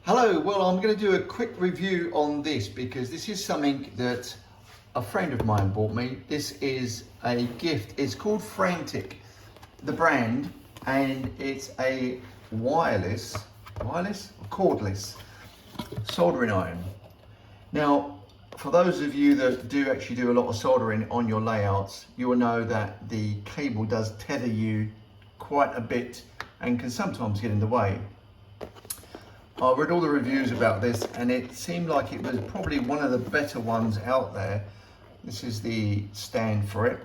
Hello, well I'm going to do a quick review on this because this is something that a friend of mine bought me. This is a gift. It's called Fanttik, the brand, and it's a cordless soldering iron. Now, for those of you that do actually do a lot of soldering on your layouts, you will know that the cable does tether you quite a bit and can sometimes get in the way. I read all the reviews about this and it seemed like it was probably one of the better ones out there. This is the stand for it,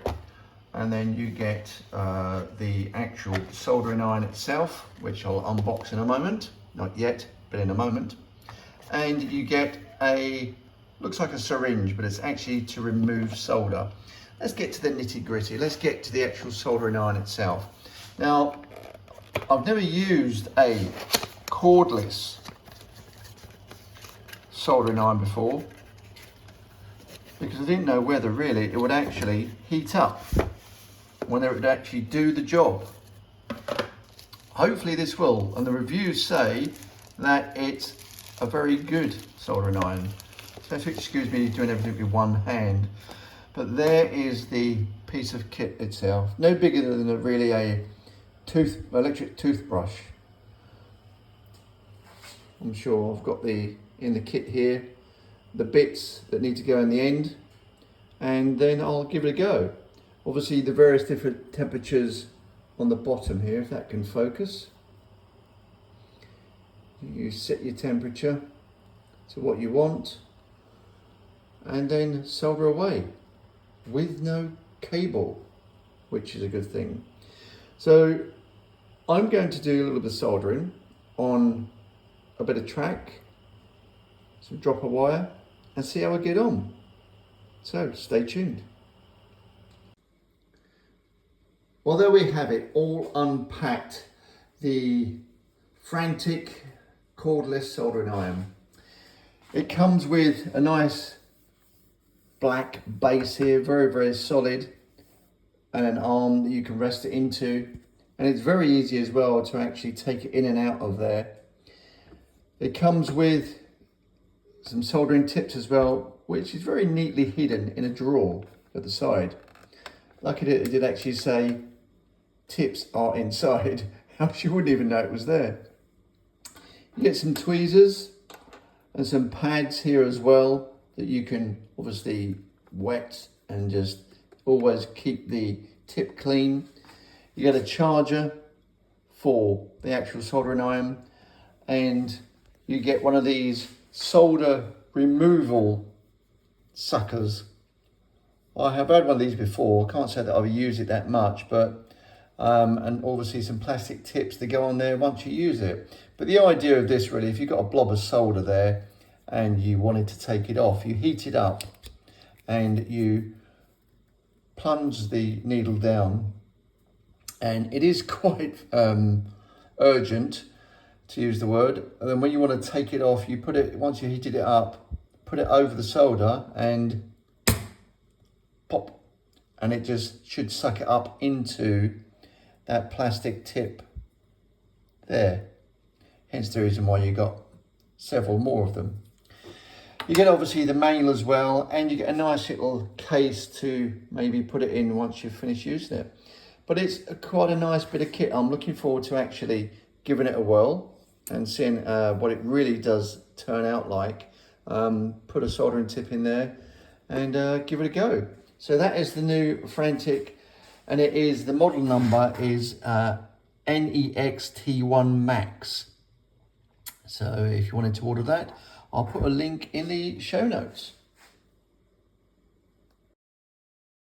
and then you get the actual soldering iron itself, which I'll unbox in a moment. Not yet, but in a moment. And you get looks like a syringe, but it's actually to remove solder. Let's get to the nitty gritty. Let's get to the actual soldering iron itself. Now, I've never used a cordless soldering iron before because I didn't know whether really it would actually heat up, whether it would actually do the job. Hopefully this will, and the reviews say that it's a very good soldering iron. So if you excuse me doing everything with one hand, but there is the piece of kit itself. No bigger than really a electric toothbrush. I'm sure I've got in the kit here, the bits that need to go in the end, and then I'll give it a go. Obviously the various different temperatures on the bottom here, if that can focus. You set your temperature to what you want and then solder away with no cable, which is a good thing. So I'm going to do a little bit of soldering on a bit of track, some dropper wire, and see how I get on. So stay tuned. Well, there we have it, all unpacked, the Fanttik cordless soldering iron. It comes with a nice black base here, very, very solid, and an arm that you can rest it into. And it's very easy as well to actually take it in and out of there. It comes with some soldering tips as well, which is very neatly hidden in a drawer at the side. Like it did actually say, tips are inside, else you wouldn't even know it was there. You get some tweezers and some pads here as well that you can obviously wet and just always keep the tip clean. You get a charger for the actual soldering iron, and you get one of these solder removal suckers. I have had one of these before. I can't say that I've used it that much, but and obviously some plastic tips that go on there once you use it. But the idea of this really, if you've got a blob of solder there and you wanted to take it off, you heat it up and you plunge the needle down, and it is quite urgent, to use the word. And then when you want to take it off, you put it, once you heated it up, put it over the solder and pop, and it just should suck it up into that plastic tip there. Hence the reason why you got several more of them. You get obviously the manual as well, and you get a nice little case to maybe put it in once you've finished using it. But it's quite a nice bit of kit. I'm looking forward to actually giving it a whirl and seeing what it really does turn out like. Put a soldering tip in there and give it a go. So that is the new Fanttik, and the model number is NEX T1 Max. So if you wanted to order that, I'll put a link in the show notes.